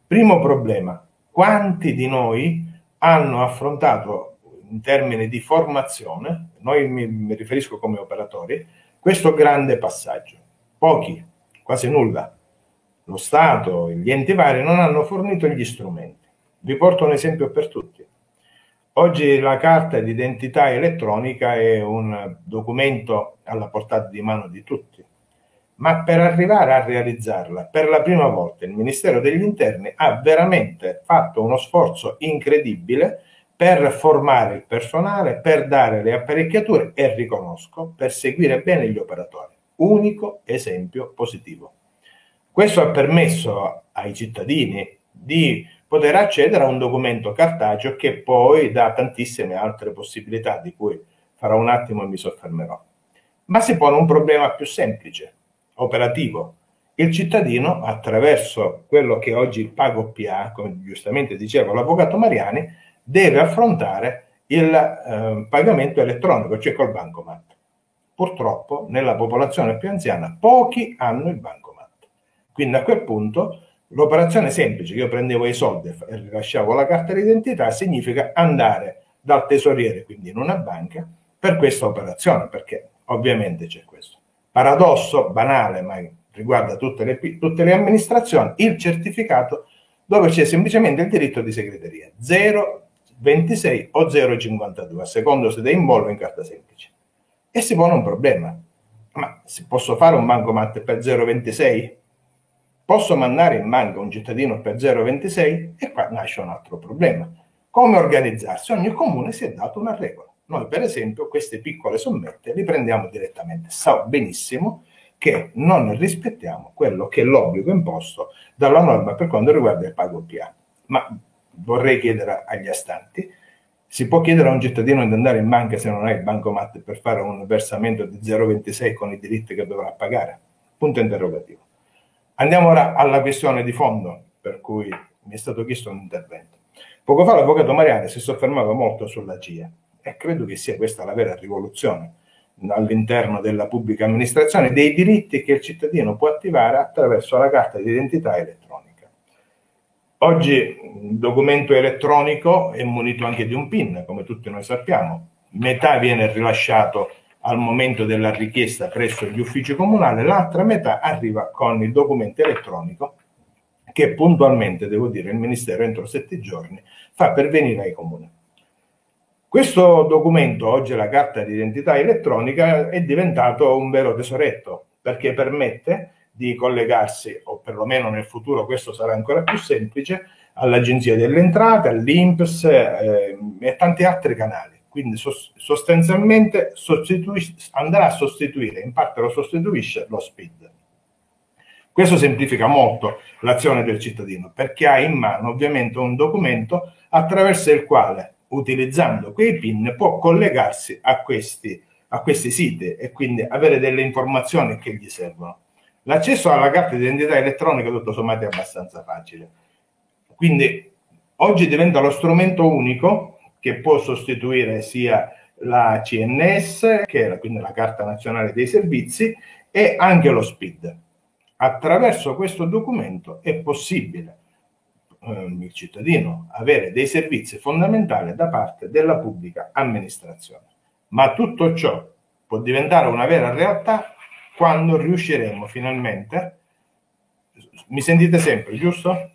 Primo problema, quanti di noi hanno affrontato in termini di formazione, noi mi riferisco come operatori, questo grande passaggio? Pochi, quasi nulla. Lo Stato e gli enti vari non hanno fornito gli strumenti. Vi porto un esempio per tutti. Oggi la carta d'identità elettronica è un documento alla portata di mano di tutti. Ma per arrivare a realizzarla, per la prima volta il Ministero degli Interni ha veramente fatto uno sforzo incredibile per formare il personale, per dare le apparecchiature e riconosco, per seguire bene gli operatori. Unico esempio positivo. Questo ha permesso ai cittadini di poter accedere a un documento cartaceo che poi dà tantissime altre possibilità di cui farò un attimo e mi soffermerò. Ma si pone un problema più semplice, operativo. Il cittadino, attraverso quello che oggi il Pago PA, come giustamente diceva l'avvocato Mariani, deve affrontare il pagamento elettronico, cioè col bancomat. Purtroppo nella popolazione più anziana pochi hanno il bancomat. Quindi a quel punto l'operazione semplice, che io prendevo i soldi e rilasciavo la carta d'identità, significa andare dal tesoriere, quindi in una banca, per questa operazione, perché ovviamente c'è questo paradosso banale, ma riguarda tutte le amministrazioni, il certificato dove c'è semplicemente il diritto di segreteria 0,26 o 0,52 a secondo se è in bollo o in carta semplice. E si pone un problema: ma posso fare un bancomat per 0,26? Posso mandare in banca un cittadino per 0,26? E qua nasce un altro problema: come organizzarsi? Ogni comune si è dato una regola. Noi per esempio queste piccole sommette li prendiamo direttamente. So benissimo che non rispettiamo quello che è l'obbligo imposto dalla norma per quanto riguarda il Pago PA. Ma vorrei chiedere agli astanti: si può chiedere a un cittadino di andare in banca se non ha il bancomat per fare un versamento di 0,26 con i diritti che dovrà pagare? Punto interrogativo. Andiamo ora alla questione di fondo per cui mi è stato chiesto un intervento. Poco fa l'avvocato Mariani si soffermava molto sulla CIE e credo che sia questa la vera rivoluzione all'interno della pubblica amministrazione, dei diritti che il cittadino può attivare attraverso la carta di identità elettronica. Oggi il documento elettronico è munito anche di un PIN, come tutti noi sappiamo. Metà viene rilasciato al momento della richiesta presso gli uffici comunali, l'altra metà arriva con il documento elettronico che puntualmente, devo dire, il Ministero entro 7 giorni fa pervenire ai comuni. Questo documento, oggi la carta di identità elettronica, è diventato un vero tesoretto, perché permette di collegarsi, o perlomeno nel futuro questo sarà ancora più semplice, all'Agenzia delle Entrate, all'INPS e tanti altri canali. Quindi sostanzialmente andrà a sostituire, in parte lo sostituisce, lo SPID. Questo semplifica molto l'azione del cittadino, perché ha in mano ovviamente un documento attraverso il quale, utilizzando quei PIN, può collegarsi a questi siti e quindi avere delle informazioni che gli servono. L'accesso alla carta di identità elettronica tutto sommato è abbastanza facile. Quindi oggi diventa lo strumento unico che può sostituire sia la CNS, che è quindi la Carta Nazionale dei Servizi, e anche lo SPID. Attraverso questo documento è possibile il cittadino avere dei servizi fondamentali da parte della pubblica amministrazione. Ma tutto ciò può diventare una vera realtà quando riusciremo finalmente, mi sentite sempre, giusto?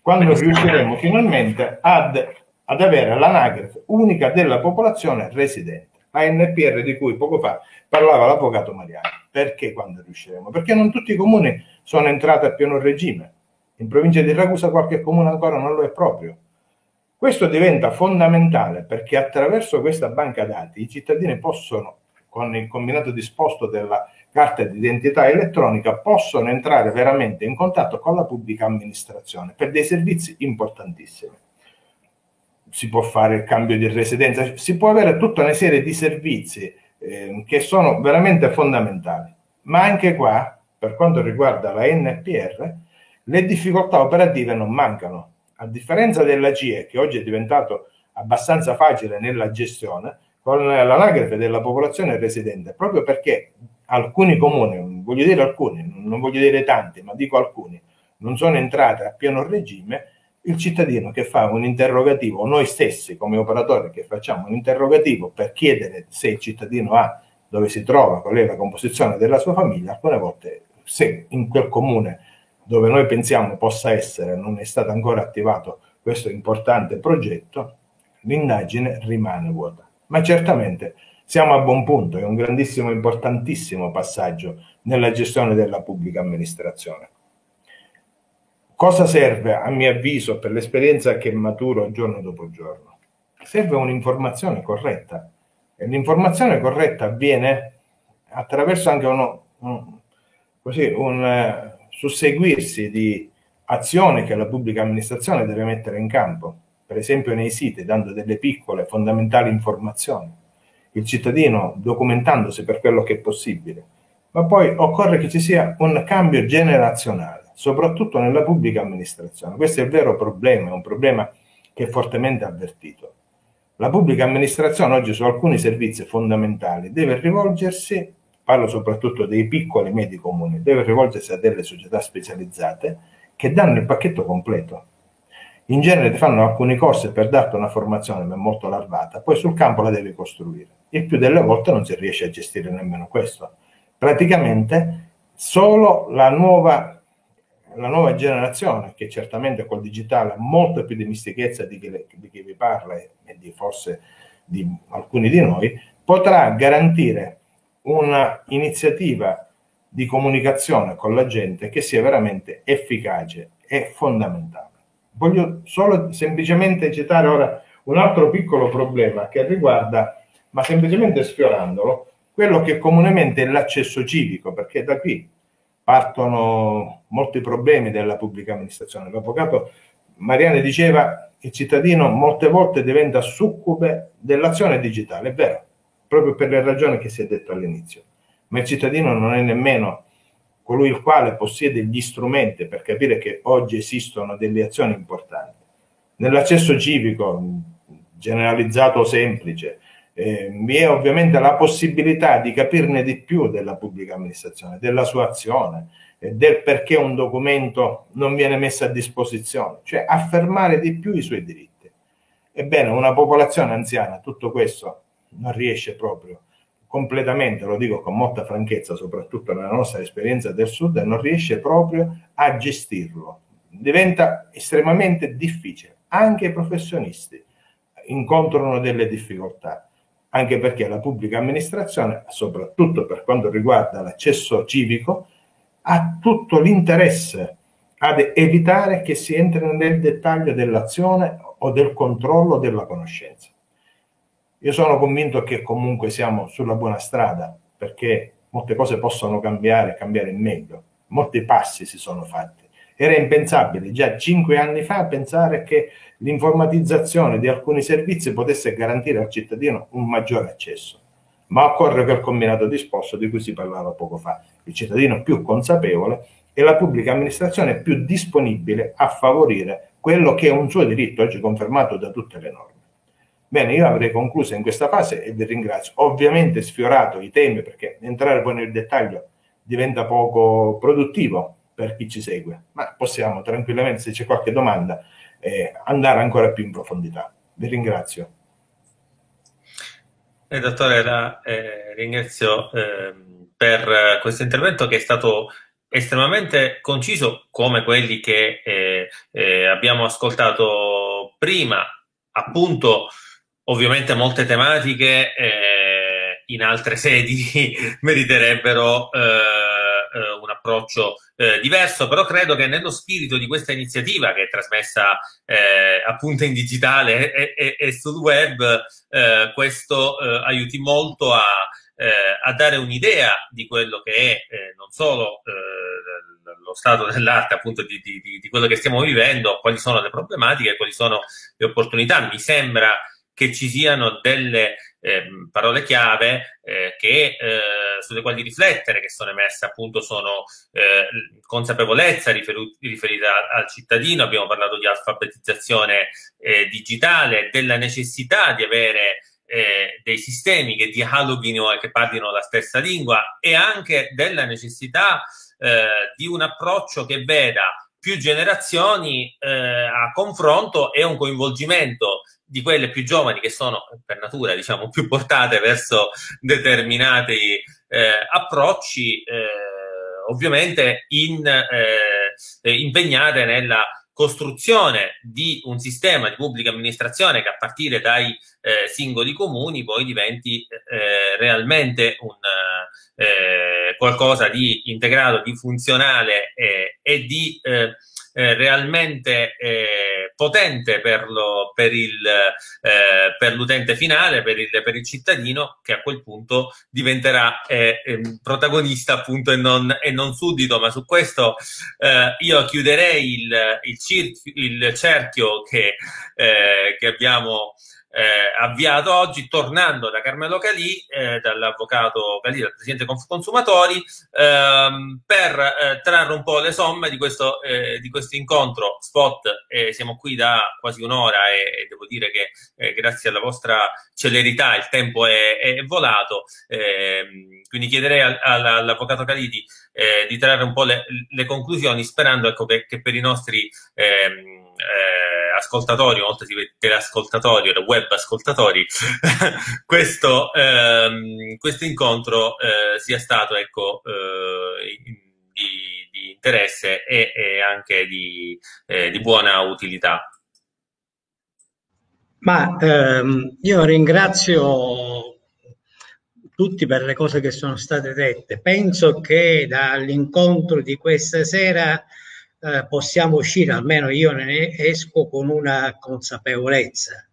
Quando riusciremo finalmente ad avere l'anagrafe unica della popolazione residente, ANPR, di cui poco fa parlava l'avvocato Mariani. Perché quando riusciremo? Perché non tutti i comuni sono entrati a pieno regime. In provincia di Ragusa qualche comune ancora non lo è proprio. Questo diventa fondamentale perché attraverso questa banca dati i cittadini possono, con il combinato disposto della carta di identità elettronica, possono entrare veramente in contatto con la pubblica amministrazione per dei servizi importantissimi. Si può fare il cambio di residenza, si può avere tutta una serie di servizi che sono veramente fondamentali. Ma anche qua, per quanto riguarda la NPR, le difficoltà operative non mancano. A differenza della CIE, che oggi è diventato abbastanza facile nella gestione, con l'anagrafe della popolazione residente, proprio perché alcuni comuni, voglio dire alcuni, non voglio dire tanti, ma dico alcuni, non sono entrati a pieno regime, il cittadino che fa un interrogativo, o noi stessi come operatori che facciamo un interrogativo per chiedere se il cittadino ha, dove si trova, qual è la composizione della sua famiglia, alcune volte se in quel comune dove noi pensiamo possa essere non è stato ancora attivato questo importante progetto, l'indagine rimane vuota. Ma certamente siamo a buon punto, è un grandissimo, importantissimo passaggio nella gestione della pubblica amministrazione. Cosa serve, a mio avviso, per l'esperienza che maturo giorno dopo giorno? Serve un'informazione corretta. E l'informazione corretta avviene attraverso anche un susseguirsi di azioni che la pubblica amministrazione deve mettere in campo, per esempio nei siti, dando delle piccole, fondamentali informazioni, il cittadino documentandosi per quello che è possibile. Ma poi occorre che ci sia un cambio generazionale, soprattutto nella pubblica amministrazione. Questo è il vero problema, è un problema che è fortemente avvertito. La pubblica amministrazione oggi su alcuni servizi fondamentali deve rivolgersi, parlo soprattutto dei piccoli e medi comuni, deve rivolgersi a delle società specializzate che danno il pacchetto completo. In genere fanno alcuni corsi per darti una formazione ma molto larvata, poi sul campo la devi costruire. Il più delle volte non si riesce a gestire nemmeno questo. Praticamente solo la nuova generazione, che certamente col digitale ha molto più dimestichezza di chi vi parla e di forse di alcuni di noi, potrà garantire una iniziativa di comunicazione con la gente che sia veramente efficace e fondamentale. Voglio solo semplicemente citare ora un altro piccolo problema che riguarda, ma semplicemente sfiorandolo, quello che comunemente è l'accesso civico, perché da qui partono molti problemi della pubblica amministrazione. L'avvocato Mariani diceva che il cittadino molte volte diventa succube dell'azione digitale, è vero, proprio per le ragioni che si è detto all'inizio, ma il cittadino non è nemmeno colui il quale possiede gli strumenti per capire che oggi esistono delle azioni importanti. Nell'accesso civico generalizzato o semplice vi è ovviamente la possibilità di capirne di più della pubblica amministrazione, della sua azione, del perché un documento non viene messo a disposizione, cioè affermare di più i suoi diritti. Ebbene, una popolazione anziana tutto questo non riesce proprio completamente, lo dico con molta franchezza, soprattutto nella nostra esperienza del Sud, non riesce proprio a gestirlo. Diventa estremamente difficile. Anche i professionisti incontrano delle difficoltà, anche perché la pubblica amministrazione, soprattutto per quanto riguarda l'accesso civico, ha tutto l'interesse ad evitare che si entri nel dettaglio dell'azione o del controllo della conoscenza. Io sono convinto che comunque siamo sulla buona strada, perché molte cose possono cambiare in meglio. Molti passi si sono fatti. Era impensabile già 5 anni fa pensare che l'informatizzazione di alcuni servizi potesse garantire al cittadino un maggiore accesso. Ma occorre quel combinato disposto di cui si parlava poco fa. Il cittadino più consapevole e la pubblica amministrazione più disponibile a favorire quello che è un suo diritto, oggi confermato da tutte le norme. Bene, io avrei concluso in questa fase e vi ringrazio. Ovviamente sfiorato i temi, perché entrare poi nel dettaglio diventa poco produttivo per chi ci segue, ma possiamo tranquillamente, se c'è qualche domanda, andare ancora più in profondità. Vi ringrazio. Dottore, la ringrazio per questo intervento che è stato estremamente conciso, come quelli che abbiamo ascoltato prima. Appunto, ovviamente molte tematiche in altre sedi meriterebbero un approccio diverso, però credo che nello spirito di questa iniziativa, che è trasmessa appunto in digitale e sul web, questo aiuti molto a dare un'idea di quello che è non solo lo stato dell'arte, appunto di quello che stiamo vivendo, quali sono le problematiche, quali sono le opportunità. Mi sembra che ci siano delle parole chiave sulle quali riflettere, che sono emerse, appunto, sono consapevolezza riferita al cittadino. Abbiamo parlato di alfabetizzazione digitale, della necessità di avere dei sistemi che dialoghino e che parlino la stessa lingua, e anche della necessità di un approccio che veda più generazioni a confronto e un coinvolgimento di quelle più giovani, che sono per natura, diciamo, più portate verso determinati approcci, ovviamente impegnate nella costruzione di un sistema di pubblica amministrazione che, a partire dai singoli comuni, poi diventi realmente qualcosa di integrato, di funzionale e di realmente potente per l'utente finale, per il cittadino, che a quel punto diventerà protagonista, appunto, e non suddito. Ma su questo io chiuderei il cerchio che abbiamo avviato oggi, tornando da Carmelo Calì, dall'avvocato Calì, dal presidente Consumatori, per trarre un po' le somme di questo incontro spot. Siamo qui da quasi un'ora e devo dire che grazie alla vostra celerità il tempo è volato, quindi chiederei all'avvocato Calì di trarre un po' le conclusioni, sperando, ecco, che per i nostri ascoltatori, una volta si vede teleascoltatori o web ascoltatori, questo incontro sia stato, ecco, di interesse e anche di buona utilità. Ma io ringrazio tutti per le cose che sono state dette. Penso che dall'incontro di questa sera possiamo uscire, almeno io ne esco, con una consapevolezza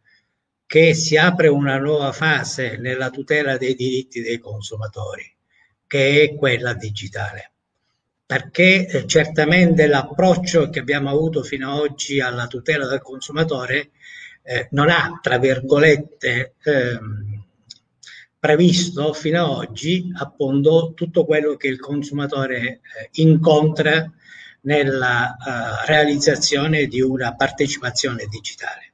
che si apre una nuova fase nella tutela dei diritti dei consumatori, che è quella digitale. Perché certamente l'approccio che abbiamo avuto fino ad oggi alla tutela del consumatore non ha, tra virgolette, previsto fino ad oggi appunto tutto quello che il consumatore incontra nella realizzazione di una partecipazione digitale.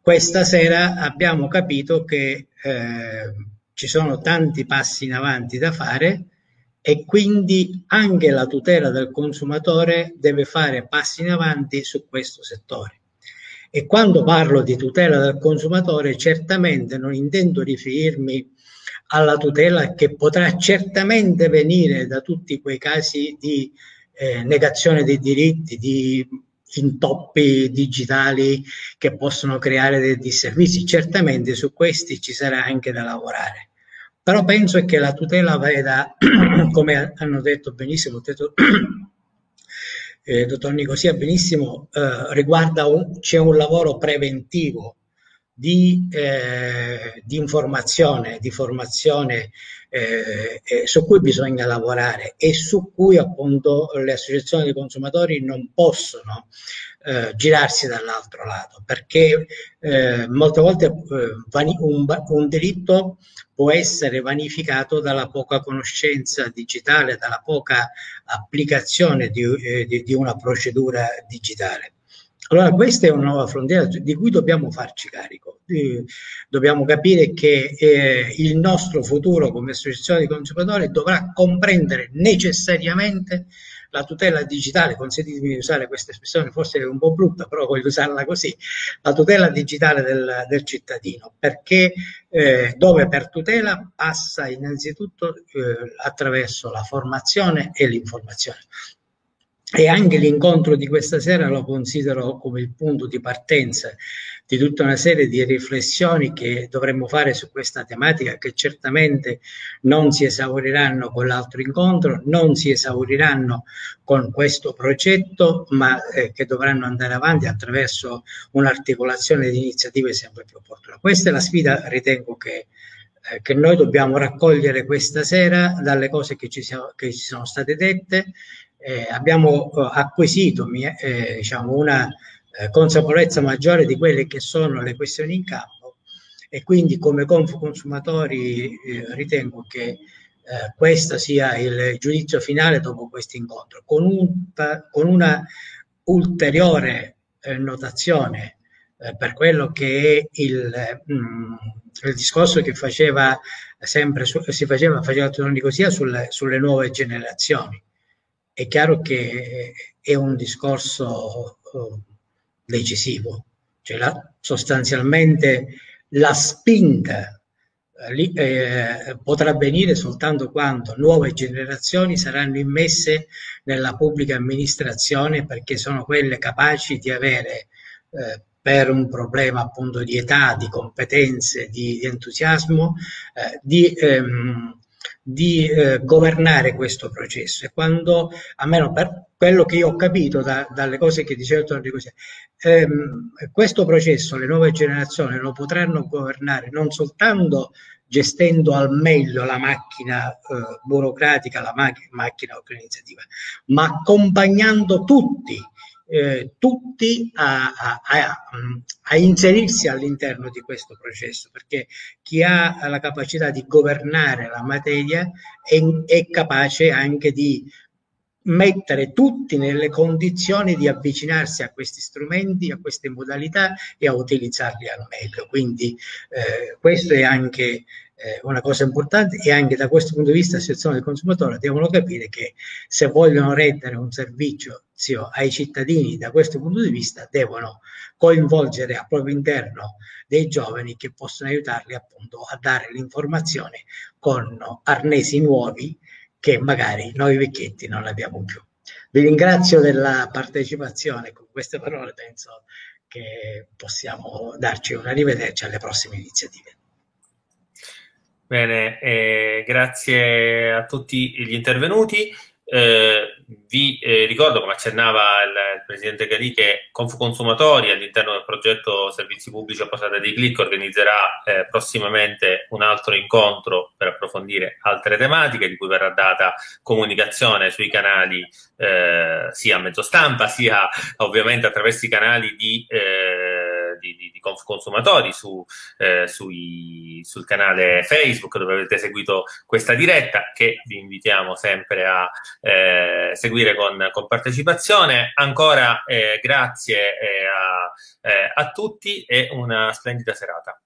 Questa sera abbiamo capito che ci sono tanti passi in avanti da fare e quindi anche la tutela del consumatore deve fare passi in avanti su questo settore. E quando parlo di tutela del consumatore, certamente non intendo riferirmi alla tutela che potrà certamente venire da tutti quei casi di negazione dei diritti, di intoppi digitali che possono creare dei disservizi. Certamente su questi ci sarà anche da lavorare. Però penso che la tutela vada, come hanno detto benissimo, dottor Nicosia benissimo, c'è un lavoro preventivo di informazione, di formazione su cui bisogna lavorare e su cui appunto le associazioni di consumatori non possono girarsi dall'altro lato, perché molte volte un diritto può essere vanificato dalla poca conoscenza digitale, dalla poca applicazione di una procedura digitale. Allora questa è una nuova frontiera di cui dobbiamo farci carico. Dobbiamo capire che il nostro futuro come associazione di consumatori dovrà comprendere necessariamente la tutela digitale, consentitemi di usare questa espressione, forse è un po' brutta, però voglio usarla così, la tutela digitale del cittadino, perché dove per tutela passa innanzitutto attraverso la formazione e l'informazione. E anche l'incontro di questa sera lo considero come il punto di partenza di tutta una serie di riflessioni che dovremmo fare su questa tematica, che certamente non si esauriranno con l'altro incontro, non si esauriranno con questo progetto, ma che dovranno andare avanti attraverso un'articolazione di iniziative sempre più opportune. Questa è la sfida, ritengo, che noi dobbiamo raccogliere questa sera dalle cose che ci sono state dette. Abbiamo acquisito diciamo una consapevolezza maggiore di quelle che sono le questioni in campo e quindi come consumatori ritengo che questo sia il giudizio finale dopo questo incontro, con una ulteriore notazione per quello che è il discorso che faceva sempre faceva Nicosia sulle nuove generazioni. È chiaro che è un discorso decisivo, cioè sostanzialmente la spinta potrà avvenire soltanto quando nuove generazioni saranno immesse nella pubblica amministrazione, perché sono quelle capaci di avere per un problema appunto di età, di competenze, di entusiasmo, di governare questo processo. E quando, almeno per quello che io ho capito dalle cose che diceva il dottor Nicosia, questo processo le nuove generazioni lo potranno governare non soltanto gestendo al meglio la macchina burocratica, la macchina organizzativa, ma accompagnando tutti a inserirsi all'interno di questo processo, perché chi ha la capacità di governare la materia è capace anche di mettere tutti nelle condizioni di avvicinarsi a questi strumenti, a queste modalità e a utilizzarli al meglio. Quindi questo è anche una cosa importante, e anche da questo punto di vista le associazioni del consumatore devono capire che se vogliono rendere un servizio ai cittadini da questo punto di vista devono coinvolgere al proprio interno dei giovani che possono aiutarli appunto a dare l'informazione con arnesi nuovi che magari noi vecchietti non abbiamo più. Vi ringrazio della partecipazione. Con queste parole penso che possiamo darci un arrivederci alle prossime iniziative. Bene, grazie a tutti gli intervenuti. Vi ricordo, come accennava il Presidente Galì, che Consumatori all'interno del progetto Servizi Pubblici a portata di click organizzerà prossimamente un altro incontro per approfondire altre tematiche, di cui verrà data comunicazione sui canali sia a mezzo stampa sia ovviamente attraverso i canali di di consumatori sul canale Facebook, dove avete seguito questa diretta, che vi invitiamo sempre a seguire con partecipazione. Ancora grazie a tutti e una splendida serata.